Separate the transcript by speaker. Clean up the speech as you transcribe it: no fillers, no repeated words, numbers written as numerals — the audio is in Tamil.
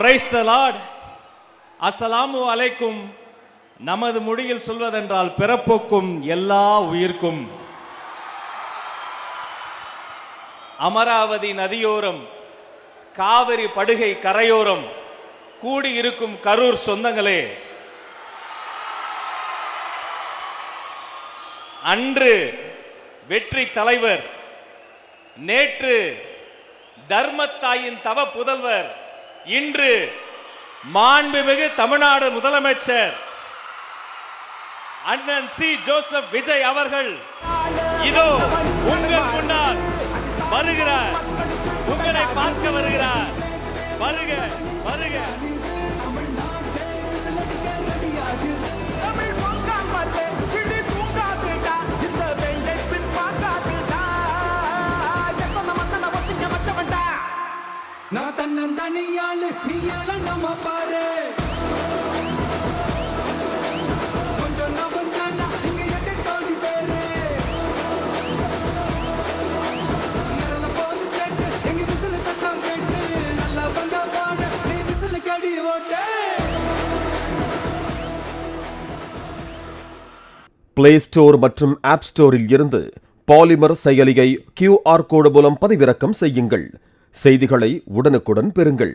Speaker 1: Praise the Lord. அஸ்ஸலாமு அலைக்கும். நமது மொழியில் சொல்வதென்றால் பிறப்புக்கும் எல்லா உயிர்க்கும். அமராவதி நதியோரம், காவிரி படுகை கரையோரம் கூடியிருக்கும் கரூர் சொந்தங்களே, அன்று வெற்றி தலைவர், நேற்று தர்மத்தாயின் தவ புதல்வர், இன்று மாண்புமிகு தமிழ்நாடு முதலமைச்சர் அண்ணன் சி. ஜோசப் விஜய் அவர்கள் இதோ உங்கள் முன்னால் வருகிறார். உங்களை பார்க்க வருகிறார். வருக வருக.
Speaker 2: நான் தன்னந்தனியாளு நீயால நம்ம பாரு கொஞ்சம் நவந்தானா இங்க எட்டு கோடி பேரு நல்ல போலீஸ் கேட்டு எங்க விசில சத்தம் கேட்டு நல்லா வந்தா பாடு நீ விசில கடி ஓட்டு.
Speaker 3: பிளே ஸ்டோர் மற்றும் ஆப் ஸ்டோரில் இருந்து பாலிமர் செயலியை QR கோடு மூலம் பதிவிறக்கம் செய்யுங்கள். செய்திகளை உடனுக்குடன் பெறுங்கள்.